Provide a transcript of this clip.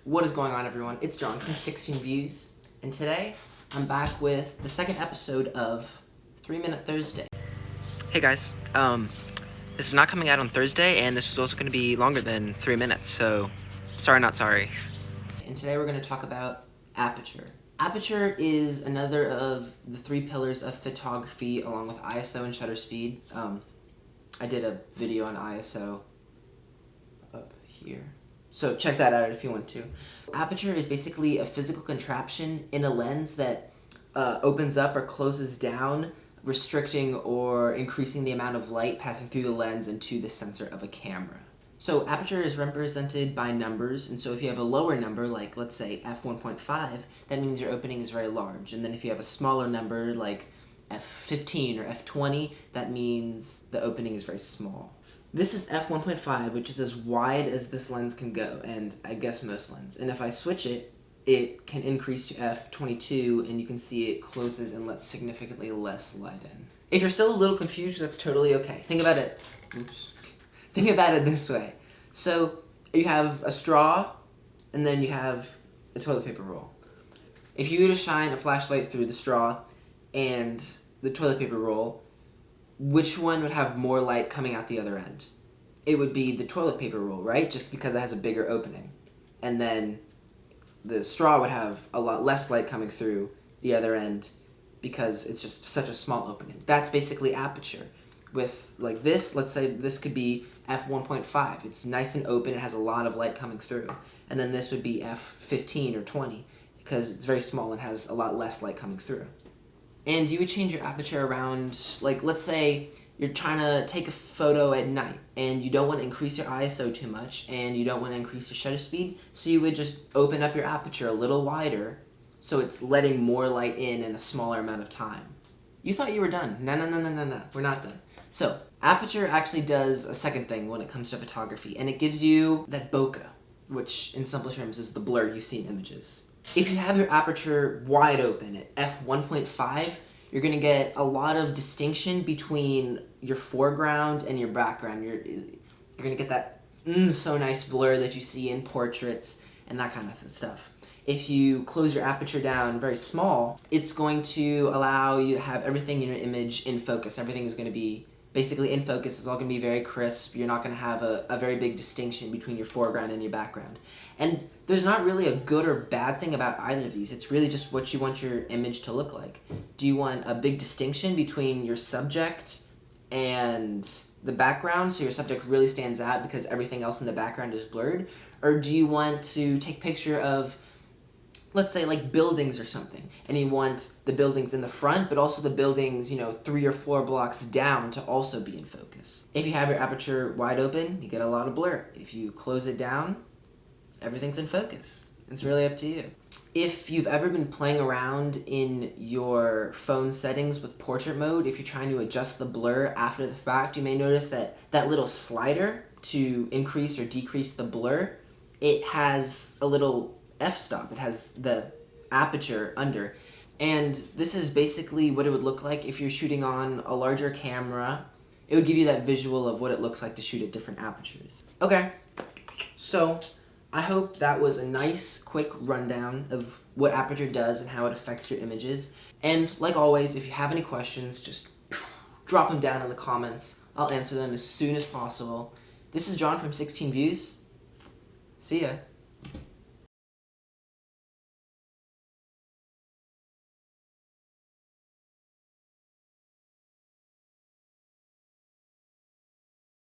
What is going on, everyone? It's John from 16 Views, and today I'm back with the second episode of 3 Minute Thursday. Hey guys, this is not coming out on Thursday, and this is also going to be longer than 3 minutes, so sorry not sorry. And today we're going to talk about aperture. Aperture is another of the 3 pillars of photography, along with ISO and shutter speed. I did a video on ISO up here, so check that out if you want to. Aperture is basically a physical contraption in a lens that opens up or closes down, restricting or increasing the amount of light passing through the lens into the sensor of a camera. So aperture is represented by numbers, and so if you have a lower number, like let's say f1.5, that means your opening is very large. And then if you have a smaller number, like f15 or f20, that means the opening is very small. This is f1.5, which is as wide as this lens can go, and I guess most lenses. And if I switch it, it can increase to f22, and you can see it closes and lets significantly less light in. If you're still a little confused, that's totally okay. Think about it. Think about it this way. So you have a straw, and then you have a toilet paper roll. If you were to shine a flashlight through the straw and the toilet paper roll, which one would have more light coming out the other end? It would be the toilet paper roll, right? Just because it has a bigger opening. And then the straw would have a lot less light coming through the other end because it's just such a small opening. That's basically aperture. With like this, let's say this could be f1.5. It's nice and open, it has a lot of light coming through. And then this would be f15 or 20 because it's very small and has a lot less light coming through. And you would change your aperture around, like let's say you're trying to take a photo at night and you don't want to increase your ISO too much and you don't want to increase your shutter speed, so you would just open up your aperture a little wider so it's letting more light in a smaller amount of time. You thought you were done. No, we're not done. So, aperture actually does a second thing when it comes to photography, and it gives you that bokeh, which in simple terms is the blur you see in images. If you have your aperture wide open at f1.5, you're going to get a lot of distinction between your foreground and your background. You're going to get that so nice blur that you see in portraits and that kind of stuff. If you close your aperture down very small, it's going to allow you to have everything in your image in focus. Everything is going to be basically in focus. It's all going to be very crisp. You're not going to have a very big distinction between your foreground and your background. And there's not really a good or bad thing about either of these. It's really just what you want your image to look like. Do you want a big distinction between your subject and the background, so your subject really stands out because everything else in the background is blurred? Or do you want to take a picture of, let's say, like buildings or something, and you want the buildings in the front, but also the buildings, 3 or 4 blocks down to also be in focus? If you have your aperture wide open, you get a lot of blur. If you close it down, everything's in focus. It's really up to you. If you've ever been playing around in your phone settings with portrait mode, if you're trying to adjust the blur after the fact, you may notice that that little slider to increase or decrease the blur, it has a little f-stop. It has the aperture under. And this is basically what it would look like if you're shooting on a larger camera. It would give you that visual of what it looks like to shoot at different apertures. Okay, so I hope that was a nice, quick rundown of what aperture does and how it affects your images. And like always, if you have any questions, just drop them down in the comments. I'll answer them as soon as possible. This is John from 16 Views. See ya.